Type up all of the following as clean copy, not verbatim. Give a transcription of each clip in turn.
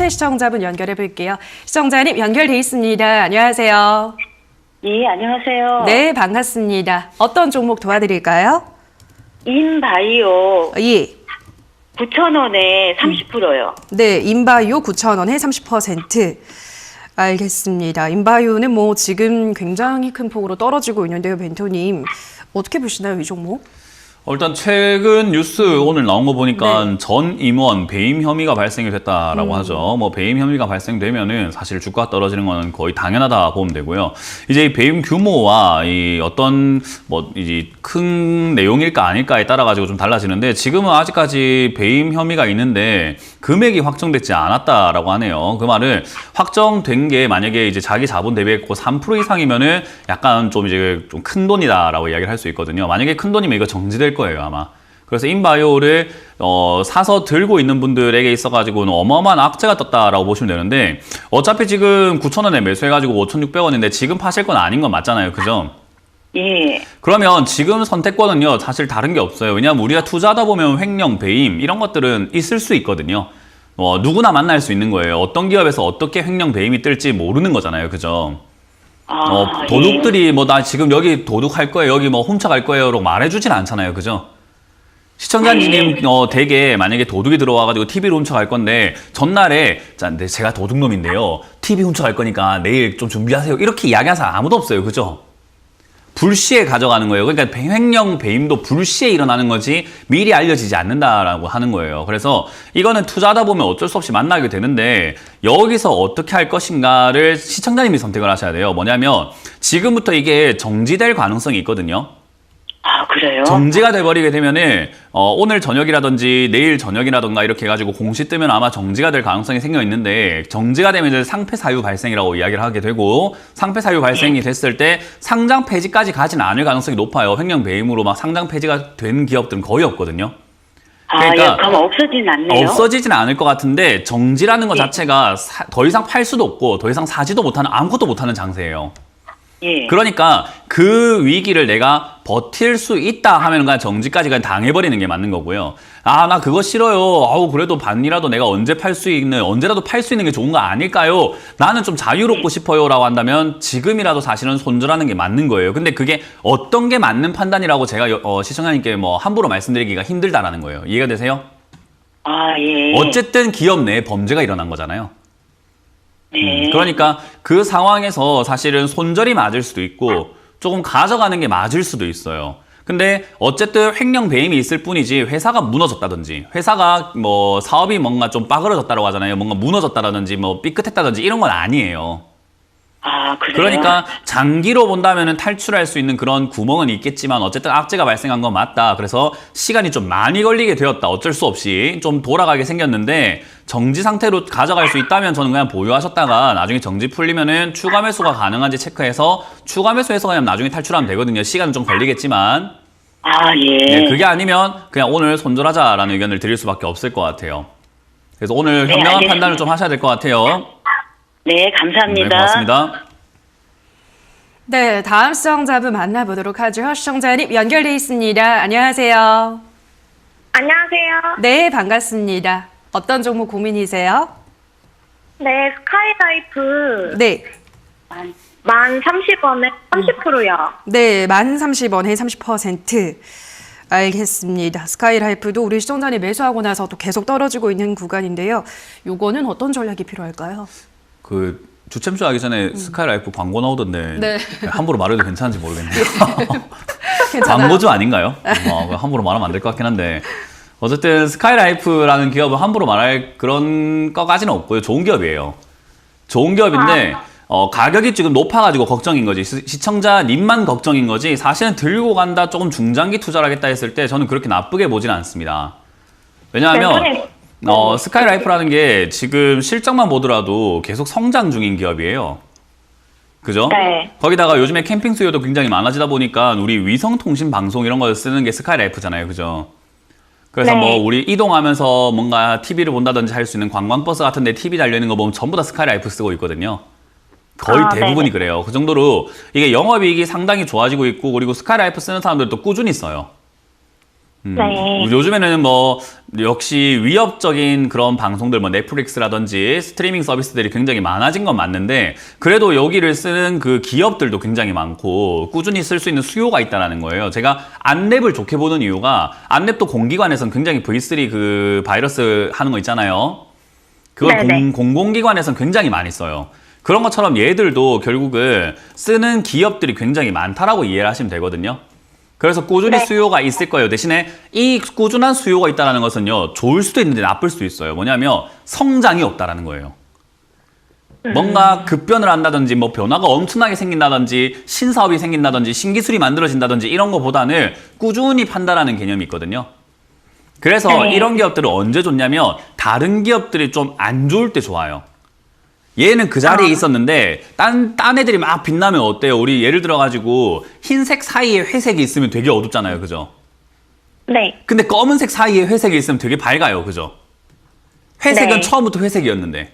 번째 시청자분 연결해 볼게요. 시청자님 연결돼 있습니다. 안녕하세요. 예, 안녕하세요. 네, 반갑습니다. 어떤 종목 도와드릴까요? 인바이오 예. 9,000원에 30%요. 네, 인바이오 9,000원에 30%. 알겠습니다. 인바이오는 뭐 지금 굉장히 큰 폭으로 떨어지고 있는데요, 벤토님. 어떻게 보시나요, 이 종목? 일단 최근 뉴스 오늘 나온 거 보니까 전 임원 배임 혐의가 발생이 됐다라고 하죠. 뭐 배임 혐의가 발생되면은 사실 주가 떨어지는 거는 거의 당연하다 보면 되고요. 이제 이 배임 규모와 이 어떤 뭐 이제 큰 내용일까 아닐까에 따라 가지고 좀 달라지는데 지금은 아직까지 배임 혐의가 있는데 금액이 확정되지 않았다라고 하네요. 그 말은 확정된 게 만약에 이제 자기 자본 대비했고 3% 이상이면은 약간 좀 이제 좀 큰 돈이다라고 이야기를 할 수 있거든요. 만약에 큰 돈이면 이거 정지될 거예요, 아마. 그래서 인바이오를 사서 들고 있는 분들에게 있어가지고는 어마어마한 악재가 떴다라고 보시면 되는데 어차피 지금 9,000원에 매수해가지고 5,600원인데 지금 파실 건 아닌 건 맞잖아요, 그죠? 예. 그러면 지금 선택권은요 사실 다른 게 없어요. 왜냐하면 우리가 투자하다 보면 횡령, 배임 이런 것들은 있을 수 있거든요. 누구나 만날 수 있는 거예요. 어떤 기업에서 어떻게 횡령, 배임이 뜰지 모르는 거잖아요, 그죠? 도둑들이 뭐 나 지금 여기 도둑할 거예요, 여기 뭐 훔쳐갈 거예요라고 말해주진 않잖아요, 그죠? 시청자님 댁에 만약에 도둑이 들어와가지고 TV를 훔쳐갈 건데 전날에 자, 근데 제가 도둑놈인데요, TV 훔쳐갈 거니까 내일 좀 준비하세요 이렇게 이야기하는 사람 아무도 없어요, 그죠? 불시에 가져가는 거예요. 그러니까 횡령, 배임도 불시에 일어나는 거지 미리 알려지지 않는다라고 하는 거예요. 그래서 이거는 투자하다 보면 어쩔 수 없이 만나게 되는데 여기서 어떻게 할 것인가를 시청자님이 선택을 하셔야 돼요. 뭐냐면 지금부터 이게 정지될 가능성이 있거든요. 아, 그래요? 정지가 돼버리게 되면은 오늘 저녁이라든지 내일 저녁이라든가 이렇게 해가지고 공시 뜨면 아마 정지가 될 가능성이 생겨 있는데 정지가 되면 이제 상패 사유 발생이라고 이야기를 하게 되고 상패 사유 발생이 됐을 때 상장 폐지까지 가지는 않을 가능성이 높아요. 횡령 배임으로 막 상장 폐지가 된 기업들은 거의 없거든요. 그러니까 그럼 없어지진 않네요. 없어지지는 않을 것 같은데 정지라는 것 자체가 더 이상 팔 수도 없고 더 이상 사지도 못하는 아무것도 못하는 장세예요. 예. 그러니까 그 위기를 내가 버틸 수 있다 하면 그냥 정지까지 그냥 당해버리는 게 맞는 거고요. 아, 나 그거 싫어요. 아우, 그래도 반이라도 내가 언제라도 팔 수 있는 게 좋은 거 아닐까요? 나는 좀 자유롭고 싶어요. 라고 한다면 지금이라도 사실은 손절하는 게 맞는 거예요. 근데 그게 어떤 게 맞는 판단이라고 제가 시청자님께 뭐 함부로 말씀드리기가 힘들다라는 거예요. 이해가 되세요? 아, 예. 어쨌든 기업 내에 범죄가 일어난 거잖아요. 네. 그러니까 그 상황에서 사실은 손절이 맞을 수도 있고 조금 가져가는 게 맞을 수도 있어요. 근데 어쨌든 횡령 배임이 있을 뿐이지 회사가 무너졌다든지 회사가 뭐 사업이 뭔가 좀 빠그러졌다고 하잖아요. 뭔가 무너졌다든지 뭐 삐끗했다든지 이런 건 아니에요. 아, 그래요? 그러니까 장기로 본다면 탈출할 수 있는 그런 구멍은 있겠지만 어쨌든 악재가 발생한 건 맞다. 그래서 시간이 좀 많이 걸리게 되었다. 어쩔 수 없이 좀 돌아가게 생겼는데 정지 상태로 가져갈 수 있다면 저는 그냥 보유하셨다가 나중에 정지 풀리면은 추가 매수가 가능한지 체크해서 추가 매수해서 그냥 나중에 탈출하면 되거든요. 시간은 좀 걸리겠지만. 아, 예. 네, 그게 아니면 그냥 오늘 손절하자라는 의견을 드릴 수밖에 없을 것 같아요. 그래서 오늘 현명한 알겠습니다. 판단을 좀 하셔야 될 것 같아요. 네, 감사합니다. 네, 고맙습니다. 네, 다음 시청자분 만나보도록 하죠. 시청자님 연결돼 있습니다. 안녕하세요. 안녕하세요. 네, 반갑습니다. 어떤 종목 고민이세요? 네, 스카이라이프 네. 만 30원에 30%요. 네, 만 30원에 30%. 알겠습니다. 스카이라이프도 우리 시청자님 매수하고 나서 또 계속 떨어지고 있는 구간인데요. 요거는 어떤 전략이 필요할까요? 주챔수 하기 전에 스카이라이프 광고 나오던데 네. 함부로 말해도 괜찮은지 모르겠네요. 괜찮아요. 광고주 아닌가요? 함부로 말하면 안 될 것 같긴 한데 어쨌든 스카이라이프라는 기업은 함부로 말할 그런 것까지는 없고요. 좋은 기업이에요. 좋은 기업인데 가격이 지금 높아가지고 걱정인 거지. 시청자님만 걱정인 거지 사실은 들고 간다 조금 중장기 투자를 하겠다 했을 때 저는 그렇게 나쁘게 보진 않습니다. 왜냐하면 스카이라이프라는 게 지금 실적만 보더라도 계속 성장 중인 기업이에요. 그죠? 네. 거기다가 요즘에 캠핑 수요도 굉장히 많아지다 보니까 우리 위성통신 방송 이런 거 쓰는 게 스카이라이프잖아요. 그죠? 그래서 네. 뭐 우리 이동하면서 뭔가 TV를 본다든지 할 수 있는 관광버스 같은 데 TV 달려있는 거 보면 전부 다 스카이라이프 쓰고 있거든요. 거의 대부분이 네네. 그래요. 그 정도로 이게 영업이익이 상당히 좋아지고 있고 그리고 스카이라이프 쓰는 사람들도 꾸준히 써요. 네. 요즘에는 뭐 역시 위협적인 그런 방송들 뭐 넷플릭스라든지 스트리밍 서비스들이 굉장히 많아진 건 맞는데 그래도 여기를 쓰는 그 기업들도 굉장히 많고 꾸준히 쓸 수 있는 수요가 있다는 거예요. 제가 안랩을 좋게 보는 이유가 안랩도 공기관에서는 굉장히 V3 그 바이러스 하는 거 있잖아요. 그걸 네네. 공공기관에서는 굉장히 많이 써요. 그런 것처럼 얘들도 결국은 쓰는 기업들이 굉장히 많다라고 이해를 하시면 되거든요. 그래서 꾸준히 네. 수요가 있을 거예요. 대신에 이 꾸준한 수요가 있다는 것은요, 좋을 수도 있는데 나쁠 수도 있어요. 뭐냐면 성장이 없다라는 거예요. 뭔가 급변을 한다든지 뭐 변화가 엄청나게 생긴다든지 신사업이 생긴다든지 신기술이 만들어진다든지 이런 거보다는 꾸준히 판다라는 개념이 있거든요. 그래서 네. 이런 기업들은 언제 좋냐면 다른 기업들이 좀 안 좋을 때 좋아요. 얘는 그 자리에 있었는데 딴 애들이 막 빛나면 어때요? 우리 예를 들어가지고 흰색 사이에 회색이 있으면 되게 어둡잖아요. 그죠? 네. 근데 검은색 사이에 회색이 있으면 되게 밝아요. 그죠? 회색은 네. 처음부터 회색이었는데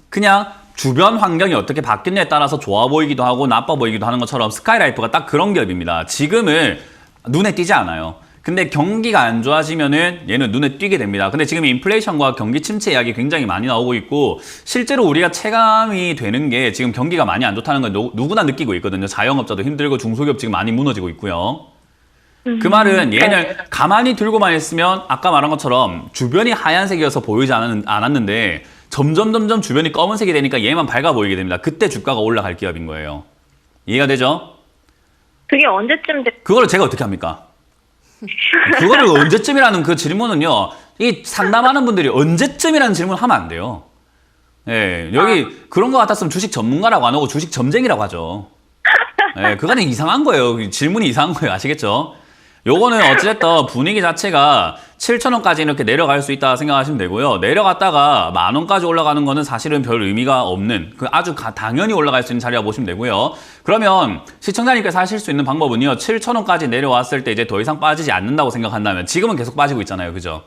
그냥 주변 환경이 어떻게 바뀌느냐에 따라서 좋아 보이기도 하고 나빠 보이기도 하는 것처럼 스카이라이프가 딱 그런 기업입니다. 지금은 눈에 띄지 않아요. 근데 경기가 안 좋아지면은 얘는 눈에 띄게 됩니다. 근데 지금 인플레이션과 경기 침체 이야기 굉장히 많이 나오고 있고 실제로 우리가 체감이 되는 게 지금 경기가 많이 안 좋다는 건 누구나 느끼고 있거든요. 자영업자도 힘들고 중소기업 지금 많이 무너지고 있고요. 그 말은 얘는 가만히 들고만 있으면 아까 말한 것처럼 주변이 하얀색이어서 보이지 않았는데 점점 주변이 검은색이 되니까 얘만 밝아 보이게 됩니다. 그때 주가가 올라갈 기업인 거예요. 이해가 되죠? 그게 언제쯤 그걸 제가 어떻게 합니까? 그거를 언제쯤이라는 그 질문은요, 이 상담하는 분들이 언제쯤이라는 질문을 하면 안 돼요. 예, 여기 그런 거 같았으면 주식 전문가라고 안 하고 주식 점쟁이라고 하죠. 예, 그거는 이상한 거예요. 질문이 이상한 거예요. 아시겠죠? 요거는 어찌됐든 분위기 자체가 7,000원까지 이렇게 내려갈 수 있다 생각하시면 되고요. 내려갔다가 10,000원까지 올라가는 거는 사실은 별 의미가 없는 그 아주 당연히 올라갈 수 있는 자리라고 보시면 되고요. 그러면 시청자님께서 하실 수 있는 방법은요. 7,000원까지 내려왔을 때 이제 더 이상 빠지지 않는다고 생각한다면 지금은 계속 빠지고 있잖아요. 그죠?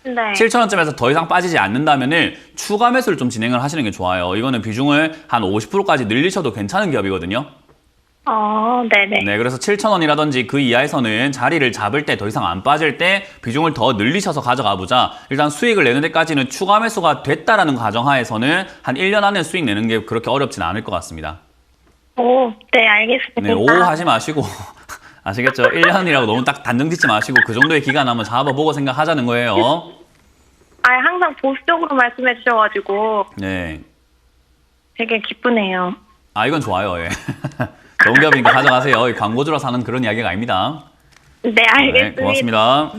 네. 7,000원쯤에서 더 이상 빠지지 않는다면은 추가 매수를 좀 진행을 하시는 게 좋아요. 이거는 비중을 한 50%까지 늘리셔도 괜찮은 기업이거든요. 네네. 네, 그래서 7,000원이라든지 그 이하에서는 자리를 잡을 때 더 이상 안 빠질 때 비중을 더 늘리셔서 가져가 보자. 일단 수익을 내는 데까지는 추가 매수가 됐다라는 가정하에서는 한 1년 안에 수익 내는 게 그렇게 어렵진 않을 것 같습니다. 네, 알겠습니다. 네, 오 하지 마시고 아시겠죠? 1년이라고 너무 딱 단정 짓지 마시고 그 정도의 기간 한번 잡아보고 생각하자는 거예요. 항상 보수적으로 말씀해 주셔가지고 네. 되게 기쁘네요. 아, 이건 좋아요. 예. 좋은 기업이니까 가져가세요. 광고주라 사는 그런 이야기가 아닙니다. 네, 네, 알겠습니다. 고맙습니다.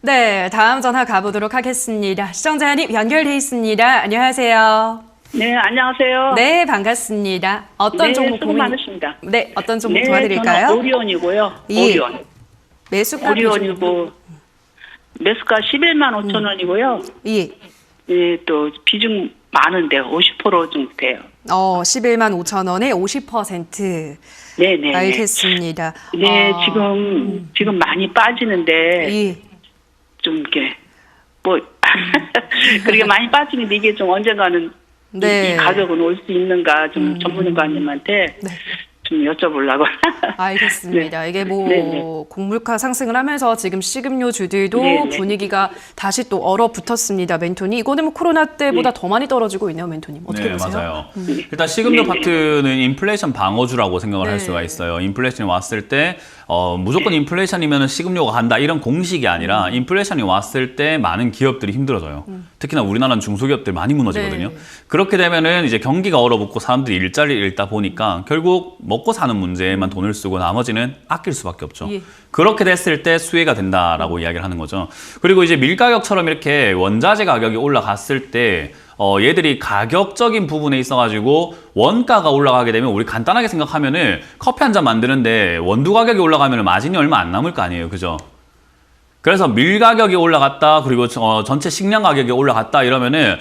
네, 다음 전화 가보도록 하겠습니다. 시청자님 연결돼 있습니다. 안녕하세요. 네, 안녕하세요. 네, 반갑습니다. 어떤 네, 종목 수고 많으십니다. 네, 어떤 종목 네, 도와드릴까요? 저는 오리온이고요. 예. 오리온. 매수가 오리온이고 매수가 11만 5천 원이고요. 예. 예, 또 비중 많은데 50% 정도 돼요. 11만 5천 원에 50%. 네, 네. 알겠습니다. 네, 지금 많이 빠지는데 예. 좀 이렇게 뭐 그렇게 많이 빠지는데 이게 좀 언젠가는 네. 이 가격은 올 수 있는가 좀 전문가님한테 네. 좀 여쭤보려고. 알겠습니다. 이게 뭐 네네. 곡물가 상승을 하면서 지금 식음료주들도 네네. 분위기가 다시 또 얼어붙었습니다. 멘토니 이거는 뭐 코로나 때보다 더 많이 떨어지고 있네요, 멘토님. 어떻게 네, 보세요? 맞아요. 일단 식음료 파트는 인플레이션 방어주라고 생각을 네. 할 수가 있어요. 인플레이션이 왔을 때 무조건 인플레이션이면 식음료가 간다 이런 공식이 아니라 인플레이션이 왔을 때 많은 기업들이 힘들어져요. 특히나 우리나라는 중소기업들 많이 무너지거든요. 네. 그렇게 되면은 이제 경기가 얼어붙고 사람들이 일자리를 잃다 보니까 결국 먹고 사는 문제에만 돈을 쓰고 나머지는 아낄 수밖에 없죠. 예. 그렇게 됐을 때 수혜가 된다라고 이야기를 하는 거죠. 그리고 이제 밀가격처럼 이렇게 원자재 가격이 올라갔을 때 얘들이 가격적인 부분에 있어가지고 원가가 올라가게 되면 우리 간단하게 생각하면은 커피 한 잔 만드는데 원두 가격이 올라가면 마진이 얼마 안 남을 거 아니에요. 그죠? 그래서 밀 가격이 올라갔다 그리고 전체 식량 가격이 올라갔다 이러면은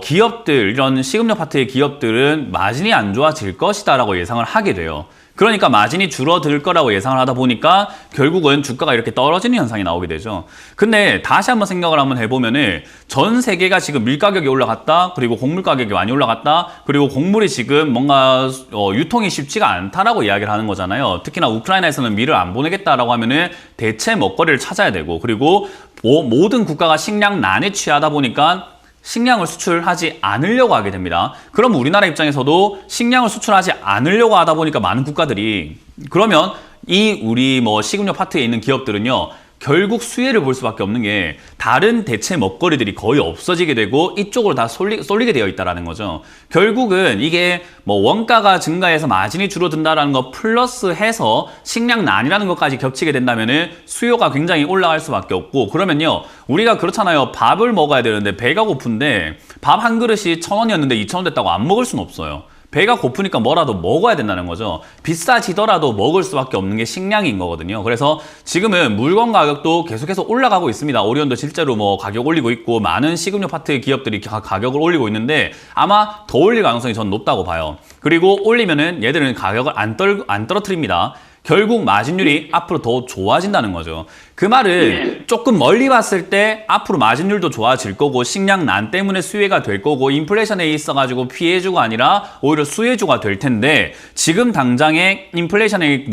기업들 이런 식음료 파트의 기업들은 마진이 안 좋아질 것이다라고 예상을 하게 돼요. 그러니까 마진이 줄어들 거라고 예상을 하다 보니까 결국은 주가가 이렇게 떨어지는 현상이 나오게 되죠. 근데 다시 한번 생각을 한번 해보면은 전 세계가 지금 밀 가격이 올라갔다, 그리고 곡물 가격이 많이 올라갔다, 그리고 곡물이 지금 뭔가 유통이 쉽지가 않다라고 이야기를 하는 거잖아요. 특히나 우크라이나에서는 밀을 안 보내겠다라고 하면은 대체 먹거리를 찾아야 되고, 그리고 모든 국가가 식량난에 취하다 보니까 식량을 수출하지 않으려고 하게 됩니다. 그럼 우리나라 입장에서도 식량을 수출하지 않으려고 하다 보니까 많은 국가들이, 그러면 우리 식음료 파트에 있는 기업들은요, 결국 수혜를 볼 수밖에 없는 게 다른 대체 먹거리들이 거의 없어지게 되고 이쪽으로 다 쏠리게 되어 있다는 거죠. 결국은 이게 원가가 증가해서 마진이 줄어든다는 거 플러스 해서 식량난이라는 것까지 겹치게 된다면은 수요가 굉장히 올라갈 수밖에 없고, 그러면요, 우리가 그렇잖아요. 밥을 먹어야 되는데 배가 고픈데 밥 한 그릇이 1,000원이었는데 2,000원 됐다고 안 먹을 수는 없어요. 배가 고프니까 뭐라도 먹어야 된다는 거죠. 비싸지더라도 먹을 수밖에 없는 게 식량인 거거든요. 그래서 지금은 물건 가격도 계속해서 올라가고 있습니다. 오리온도 실제로 가격 올리고 있고 많은 식음료 파트 기업들이 가격을 올리고 있는데 아마 더 올릴 가능성이 전 높다고 봐요. 그리고 올리면은 얘들은 가격을 안 떨어뜨립니다. 결국 마진율이 앞으로 더 좋아진다는 거죠. 그 말은 조금 멀리 봤을 때 앞으로 마진율도 좋아질 거고 식량난 때문에 수혜가 될 거고 인플레이션에 있어가지고 피해주가 아니라 오히려 수혜주가 될 텐데, 지금 당장에 인플레이션의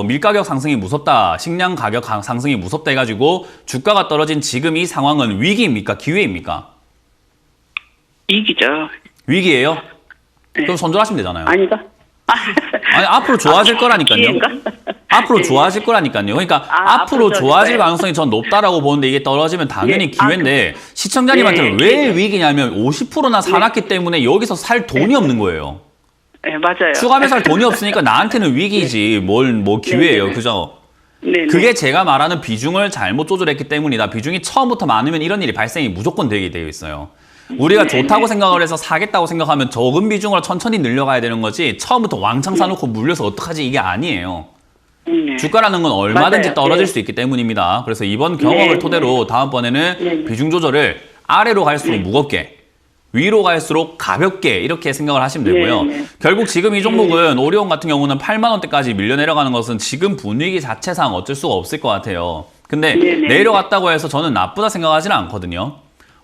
밀가격 상승이 무섭다, 식량 가격 상승이 무섭다 해가지고 주가가 떨어진 지금 이 상황은 위기입니까? 기회입니까? 위기죠. 위기예요? 네. 그럼 손절하시면 되잖아요. 아닌가? 아니, 앞으로 좋아질 거라니까요. 기회인가? 앞으로 좋아질 거라니까요. 그러니까 앞으로 좋아질 가능성이 전 높다라고 보는데 이게 떨어지면 당연히 기회인데 시청자님한테는 왜 위기냐면 50%나 사놨기 때문에 여기서 살 돈이 없는 거예요. 네, 맞아요. 추가하면 살 돈이 없으니까 나한테는 위기지 뭘 기회예요. 그죠? 네. 그게 제가 말하는 비중을 잘못 조절했기 때문이다. 비중이 처음부터 많으면 이런 일이 발생이 무조건 되게 되어 있어요. 우리가 좋다고 생각을 해서 사겠다고 생각하면 적은 비중으로 천천히 늘려가야 되는 거지 처음부터 왕창 사놓고 물려서 어떡하지 이게 아니에요. 주가라는 건 얼마든지 맞아요. 떨어질 네. 수 있기 때문입니다. 그래서 이번 경험을 네. 토대로 다음번에는 네. 비중 조절을 아래로 갈수록 무겁게, 위로 갈수록 가볍게 이렇게 생각을 하시면 되고요. 네. 결국 지금 이 종목은 오리온 같은 경우는 8만 원대까지 밀려 내려가는 것은 지금 분위기 자체상 어쩔 수가 없을 것 같아요. 근데 네. 내려갔다고 해서 저는 나쁘다 생각하지는 않거든요.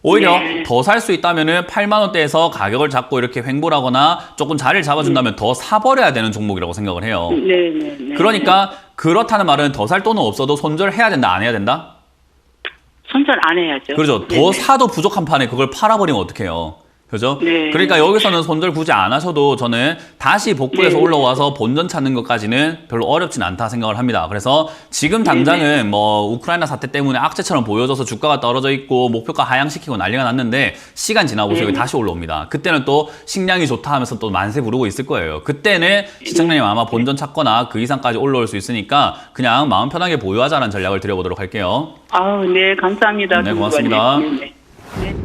오히려 더 살 수 있다면은 8만 원대에서 가격을 잡고 이렇게 횡보를 하거나 조금 자리를 잡아준다면 더 사버려야 되는 종목이라고 생각을 해요. 네. 그러니까 그렇다는 말은 더 살 돈은 없어도 손절해야 된다, 안 해야 된다? 손절 안 해야죠. 그렇죠. 더 사도 부족한 판에 그걸 팔아버리면 어떡해요. 그죠? 네. 그러니까 여기서는 손절 굳이 안 하셔도 저는 다시 복구해서 네. 올라와서 본전 찾는 것까지는 별로 어렵진 않다 생각을 합니다. 그래서 지금 당장은 우크라이나 사태 때문에 악재처럼 보여져서 주가가 떨어져 있고 목표가 하향시키고 난리가 났는데 시간 지나보시고 다시 올라옵니다. 그때는 또 식량이 좋다 하면서 또 만세 부르고 있을 거예요. 그때는 시청자님 아마 본전 찾거나 그 이상까지 올라올 수 있으니까 그냥 마음 편하게 보유하자는 전략을 드려보도록 할게요. 네, 감사합니다. 네, 고맙습니다. 네.